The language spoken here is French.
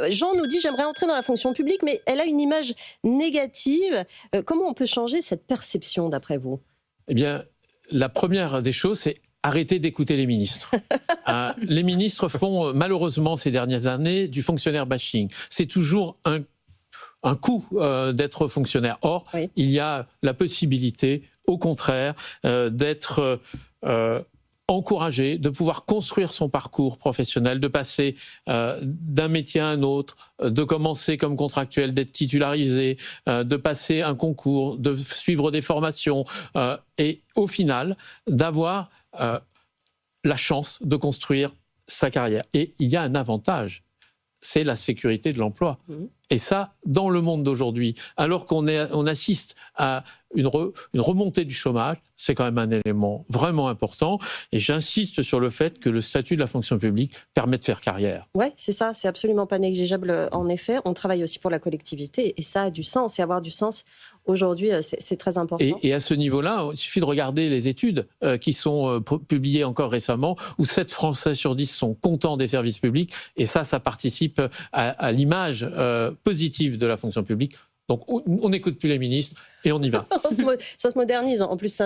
Jean nous dit: «J'aimerais entrer dans la fonction publique, mais elle a une image négative». Comment on peut changer cette perception d'après vous? Eh bien, la première des choses, c'est arrêter d'écouter les ministres. Les ministres font malheureusement ces dernières années du fonctionnaire bashing. C'est toujours un coût d'être fonctionnaire. Or, Oui. il y a la possibilité, au contraire, d'être encouragé, de pouvoir construire son parcours professionnel, de passer d'un métier à un autre, de commencer comme contractuel, d'être titularisé, de passer un concours, de suivre des formations et au final d'avoir la chance de construire sa carrière. Et il y a un avantage, c'est la sécurité de l'emploi. Et ça, dans le monde d'aujourd'hui, alors qu'on assiste à une remontée du chômage, c'est quand même un élément vraiment important. Et j'insiste sur le fait que le statut de la fonction publique permet de faire carrière. Oui, c'est ça, c'est absolument pas négligeable en effet. On travaille aussi pour la collectivité et ça a du sens. Et avoir du sens, aujourd'hui, c'est très important. Et à ce niveau-là, il suffit de regarder les études qui sont publiées encore récemment, où 7 Français sur 10 sont contents des services publics. Et ça participe à l'image positive de la fonction publique. Donc on n'écoute plus les ministres et on y va. Ça se modernise. En plus,